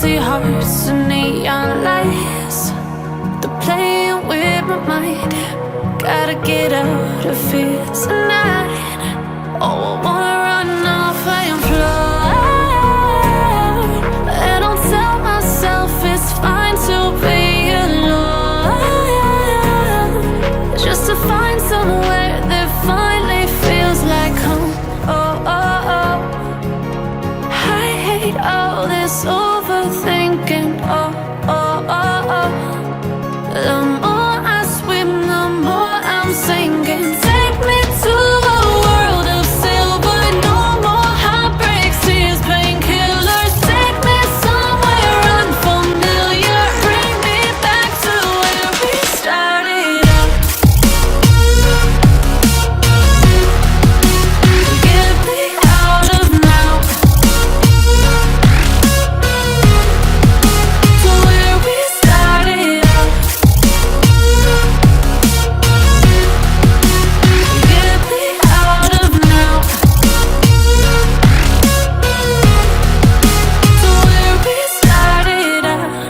Empty hearts and neon lights, they're playing with my mind. Gotta get out of here tonight. Oh, I wanna run off and fly, and I'll tell myself it's fine to be alone, just to find somewhere that finally feels like home. Oh, oh, oh. I hate all this overthinking. Oh, oh, oh, oh. The more I swim, the more I'm sinking. Take me to a world of silver. No more heartbreaks, tears, painkillers. Take me somewhere unfamiliar. Bring me back to where we started out. Get me out of now, to where we started out. Get me out of now, to where we started out.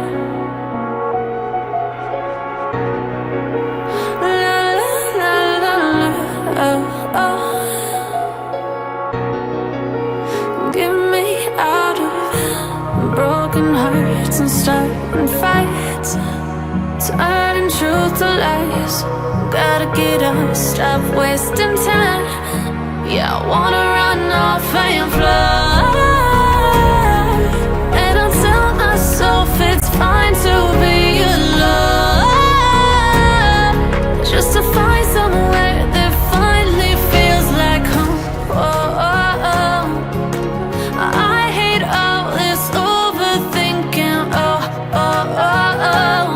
La la la la la, oh, oh. Get me out of broken hearts and starting fights, turning truth to lies. Gotta get up, stop wasting time. Yeah, I wanna run off and fly, and I'll tell myself it's fine to be alone, just to find somewhere that finally feels like home. Oh, oh, oh. I hate all this overthinking. Oh, oh, oh, oh.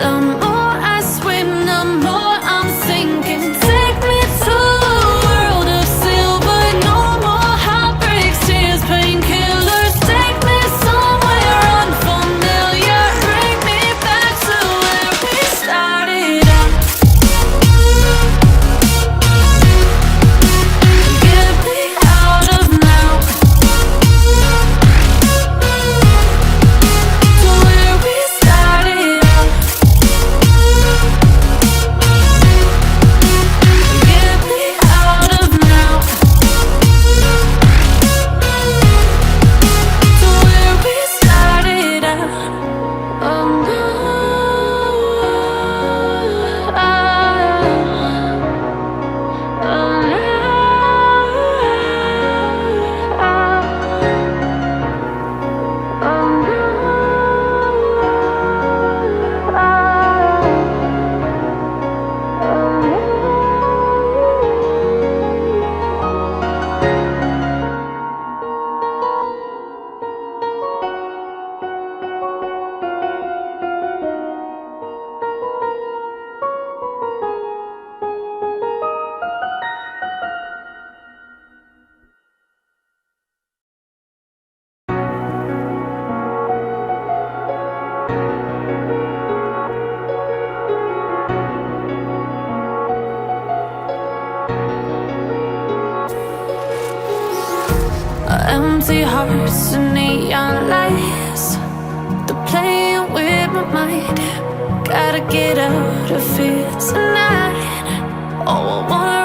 The more I swim, the more I'm sinking. Take me to a world of silver. No more heartbreaks, tears, painkillers. Take me somewhere unfamiliar. Bring me back to where we started out. Get me out of now, to where we started out. Get me out of now, to where we started out. Oh no, oh no, empty hearts and neon lights, they're playing with my mind. Gotta get out of here tonight. Oh, I wanna